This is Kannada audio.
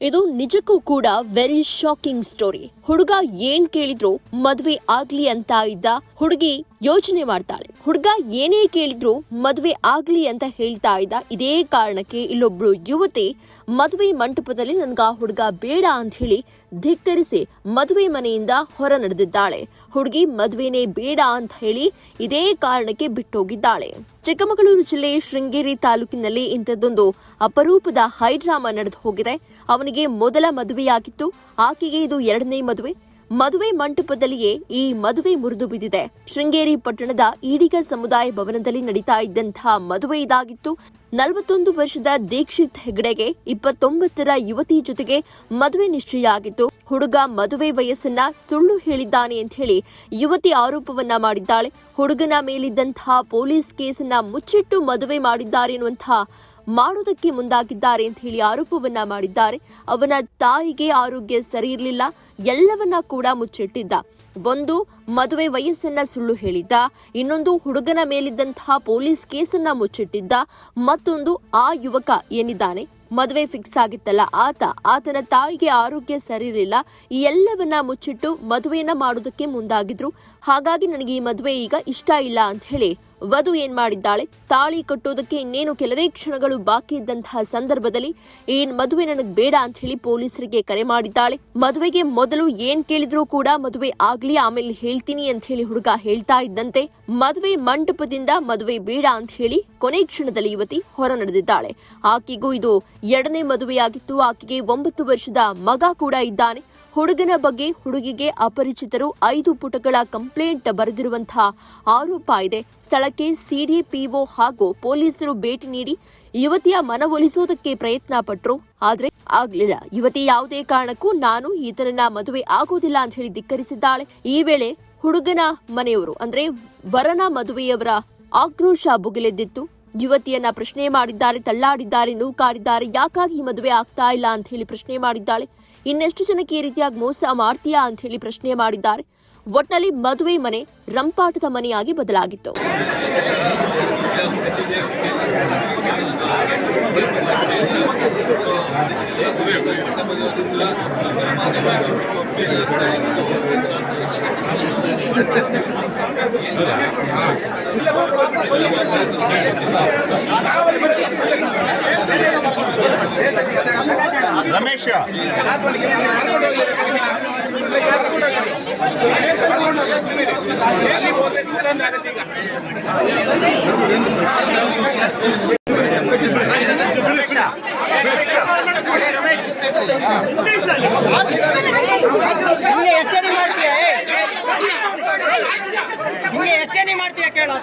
ಇದು ನಿಜಕ್ಕೂ ಕೂಡ ವೆರಿ ಶಾಕಿಂಗ್ ಸ್ಟೋರಿ. ಹುಡುಗ ಏನ್ ಕೇಳಿದ್ರು ಮದುವೆ ಆಗ್ಲಿ ಅಂತ ಇದ್ದ. ಹುಡುಗಿ ಯೋಚನೆ ಮಾಡ್ತಾಳೆ. ಹುಡುಗ ಏನೇ ಕೇಳಿದ್ರು ಮದುವೆ ಆಗ್ಲಿ ಅಂತ ಹೇಳ್ತಾ ಇದ್ದ. ಇದೇ ಕಾರಣಕ್ಕೆ ಇಲ್ಲೊಬ್ಳು ಯುವತಿ ಮದುವೆ ಮಂಟಪದಲ್ಲಿ ನನ್ಗ ಹುಡುಗ ಬೇಡ ಅಂತ ಹೇಳಿ ಧಿಕ್ಕರಿಸಿ ಮದುವೆ ಮನೆಯಿಂದ ಹೊರ ನಡೆದಿದ್ದಾಳೆ. ಹುಡುಗಿ ಮದುವೆನೇ ಬೇಡ ಅಂತ ಹೇಳಿ ಇದೇ ಕಾರಣಕ್ಕೆ ಬಿಟ್ಟೋಗಿದ್ದಾಳೆ. ಚಿಕ್ಕಮಗಳೂರು ಜಿಲ್ಲೆ ಶೃಂಗೇರಿ ತಾಲೂಕಿನಲ್ಲಿ ಇಂಥದ್ದೊಂದು ಅಪರೂಪದ ಹೈಡ್ರಾಮಾ ನಡೆದು ಹೋಗಿದೆ. ಅವನಿಗೆ ಮೊದಲ ಮದುವೆಯಾಗಿತ್ತು, ಆಕೆಗೆ ಇದು ಎರಡನೇ ಮದುವೆ ಮಂಟಪದಲ್ಲಿಯೇ ಈ ಮದುವೆ ಮುರಿದು ಬಿದ್ದಿದೆ. ಶೃಂಗೇರಿ ಪಟ್ಟಣದ ಈಡಿಗ ಸಮುದಾಯ ಭವನದಲ್ಲಿ ನಡೀತಾ ಇದ್ದಂತಹ ಮದುವೆ ಇದಾಗಿತ್ತು. 41 ವರ್ಷದ ದೀಕ್ಷಿತ್ ಹೆಗಡೆಗೆ 29ರ ಯುವತಿ ಜೊತೆಗೆ ಮದುವೆ ನಿಶ್ಚಯ ಆಗಿತ್ತು. ಹುಡುಗ ಮದುವೆ ವಯಸ್ಸನ್ನ ಸುಳ್ಳು ಹೇಳಿದ್ದಾನೆ ಅಂತ ಹೇಳಿ ಯುವತಿ ಆರೋಪವನ್ನ ಮಾಡಿದ್ದಾಳೆ. ಹುಡುಗನ ಮೇಲಿದ್ದಂತಹ ಪೊಲೀಸ್ ಕೇಸನ್ನ ಮುಚ್ಚಿಟ್ಟು ಮದುವೆ ಮಾಡಿದ್ದಾರೆ ಮಾಡೋದಕ್ಕೆ ಮುಂದಾಗಿದ್ದಾರೆ ಅಂತ ಹೇಳಿ ಆರೋಪವನ್ನ ಮಾಡಿದ್ದಾರೆ. ಅವನ ತಾಯಿಗೆ ಆರೋಗ್ಯ ಸರಿ ಇರಲಿಲ್ಲ, ಎಲ್ಲವನ್ನ ಕೂಡ ಮುಚ್ಚಿಟ್ಟಿದ್ದ. ಒಂದು ಮದುವೆ ವಯಸ್ಸನ್ನ ಸುಳ್ಳು ಹೇಳಿದ್ದ, ಇನ್ನೊಂದು ಹುಡುಗನ ಮೇಲಿದ್ದಂತಹ ಪೊಲೀಸ್ ಕೇಸನ್ನ ಮುಚ್ಚಿಟ್ಟಿದ್ದ, ಮತ್ತೊಂದು ಆ ಯುವಕ ಏನಿದ್ದಾನೆ ಮದುವೆ ಫಿಕ್ಸ್ ಆಗಿತ್ತಲ್ಲ ಆತನ ತಾಯಿಗೆ ಆರೋಗ್ಯ ಸರಿ ಇರಲಿಲ್ಲ. ಈ ಎಲ್ಲವನ್ನ ಮುಚ್ಚಿಟ್ಟು ಮದುವೆಯನ್ನ ಮಾಡೋದಕ್ಕೆ ಮುಂದಾಗಿದ್ರು. ಹಾಗಾಗಿ ನನಗೆ ಈ ಮದುವೆ ಈಗ ಇಷ್ಟ ಇಲ್ಲ ಅಂತ ಹೇಳಿ ವಧು ಏನ್ ಮಾಡಿದ್ದಾಳೆ, ತಾಳಿ ಕಟ್ಟೋದಕ್ಕೆ ಇನ್ನೇನು ಕೆಲವೇ ಕ್ಷಣಗಳು ಬಾಕಿ ಇದ್ದಂತಹ ಸಂದರ್ಭದಲ್ಲಿ ಮದುವೆ ನನಗ್ ಬೇಡ ಅಂತ ಹೇಳಿ ಪೊಲೀಸರಿಗೆ ಕರೆ ಮಾಡಿದ್ದಾಳೆ. ಮದುವೆಗೆ ಮೊದಲು ಏನ್ ಕೇಳಿದ್ರು ಕೂಡ ಮದುವೆ ಆಗ್ಲಿ ಆಮೇಲೆ ಹೇಳ್ತೀನಿ ಅಂತ ಹೇಳಿ ಹುಡುಗ ಹೇಳ್ತಾ ಇದ್ದಂತೆ ಮದುವೆ ಮಂಟಪದಿಂದ ಮದುವೆ ಬೇಡ ಅಂತ ಹೇಳಿ ಕೊನೆ ಕ್ಷಣದಲ್ಲಿ ಯುವತಿ ಹೊರ ನಡೆದಿದ್ದಾಳೆ. ಆಕೆಗೂ ಇದು ಎರಡನೇ ಮದುವೆಯಾಗಿತ್ತು. ಆಕೆಗೆ 9 ವರ್ಷದ ಮಗ ಕೂಡ ಇದ್ದಾನೆ. ಹುಡುಗನ ಬಗ್ಗೆ ಹುಡುಗಿಗೆ ಅಪರಿಚಿತರು 5 ಪುಟಗಳ ಕಂಪ್ಲೇಂಟ್ ಬರೆದಿರುವಂತಹ ಆರೋಪ ಇದೆ. ಸ್ಥಳಕ್ಕೆ ಸಿಡಿಪಿಒ ಹಾಗೂ ಪೊಲೀಸರು ಭೇಟಿ ನೀಡಿ ಯುವತಿಯ ಮನವೊಲಿಸೋದಕ್ಕೆ ಪ್ರಯತ್ನ ಪಟ್ರು, ಆದ್ರೆ ಆಗ್ಲಿಲ್ಲ. ಯುವತಿ ಯಾವುದೇ ಕಾರಣಕ್ಕೂ ನಾನು ಈತನನ್ನ ಮದುವೆ ಆಗೋದಿಲ್ಲ ಅಂತ ಹೇಳಿ ಧಿಕ್ಕರಿಸಿದ್ದಾಳೆ. ಈ ವೇಳೆ ಹುಡುಗನ ಮನೆಯವರು ಅಂದ್ರೆ ವರನ ಮದುವೆಯವರ ಆಕ್ರೋಶ ಭುಗಿಲೆದ್ದಿತ್ತು. ಯುವತಿಯನ್ನ ಪ್ರಶ್ನೆ ಮಾಡಿದ್ದಾರೆ, ತಳ್ಳಾಡಿದ್ದಾರೆ, ನೂಕಾಡಿದ್ದಾರೆ. ಯಾಕಾಗಿ ಈ ಮದುವೆ ಆಗ್ತಾ ಇಲ್ಲ ಅಂತ ಹೇಳಿ ಪ್ರಶ್ನೆ ಮಾಡಿದ್ದಾಳೆ. ಇನ್ನೆಷ್ಟು ಜನಕ್ಕೆ ಈ ರೀತಿಯಾಗಿ ಮೋಸ ಮಾಡ್ತೀಯಾ ಅಂತ ಹೇಳಿ ಪ್ರಶ್ನೆ ಮಾಡಿದ್ದಾರೆ. ಒಟ್ನಲ್ಲಿ ಮದುವೆ ಮನೆ ರಂಪಾಟದ ಮನೆಯಾಗಿ ಬದಲಾಗಿತ್ತು. ರಮೇಶ ಎಷ್ಟೇನೆ ಮಾಡ್ತೀಯ ಕೇಳೋ